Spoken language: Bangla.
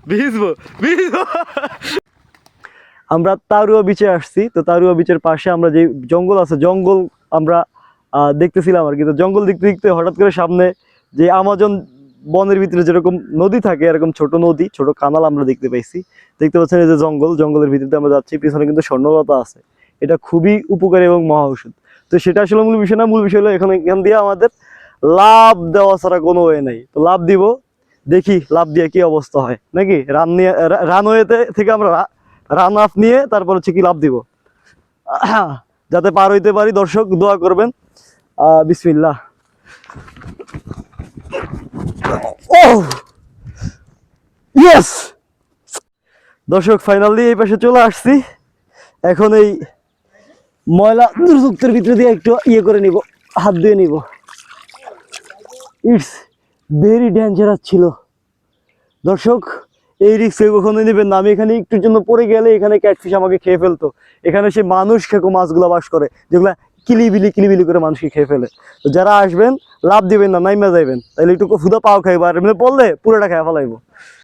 ভিজবো ভিজবো। আমরা তারুয়া বিচে আসছি, তো তারুয়া বিচের পাশে আমরা যে জঙ্গল আছে, জঙ্গল আমরা দেখতেছিলাম আর কি। তো জঙ্গল দেখতে দেখতে হঠাৎ করে সামনে যে আমাজন বনের ভিতরে যেরকম নদী থাকে, এরকম ছোট নদী, ছোট কানাল আমরা দেখতে পাইছি। দেখতে পাচ্ছেন এই যে জঙ্গল, জঙ্গলের ভিতরে আমরা যাচ্ছি, পিছনে কিন্তু স্বর্ণলতা আছে। এটা খুবই উপকারী এবং মহা ঔষধ। তো সেটা আসলে মূল বিষয় না, মূল বিষয় হলো এখান দিয়ে আমাদের লাভ দেওয়া ছাড়া কোনো ওয়ে নাই। তো লাভ দিব, দেখি লাভ দিয়ে কি অবস্থা হয়, নাকি রানওয়েতে থেকে আমরা রান আপ নিয়ে তারপর হচ্ছে কি লাভ দিব, যাতে পার হইতে পারি। দর্শক দোয়া করবেন। বিসমিল্লাহ। ও ইয়েস দর্শক, ফাইনালি এই পাশে চলে আসছি। এখন এই ময়লা দুর্যুক্তের ভিতরে দিয়ে একটু ইয়ে করে নিব, হাত দিয়ে নিব। ইটস ভেরি ডেঞ্জারাস ছিল দর্শক, এই রিস্ক কখনো নেবেন না। আমি এখানে একটুর জন্য পড়ে গেলে এখানে ক্যাটফিশ আমাকে খেয়ে ফেলতো। এখানে সে মানুষ খেকো মাছগুলো বাস করে, যেগুলা কিলিবিলি করে মানুষকে খেয়ে ফেলে। তো যারা আসবেন লাভ দিবেন না, নাইমা যাইবেন, তাহলে একটু ফুদা পাও খাইবো, আর এমনি পড়লে পুরোটা খেয়ে ফেলাইবো।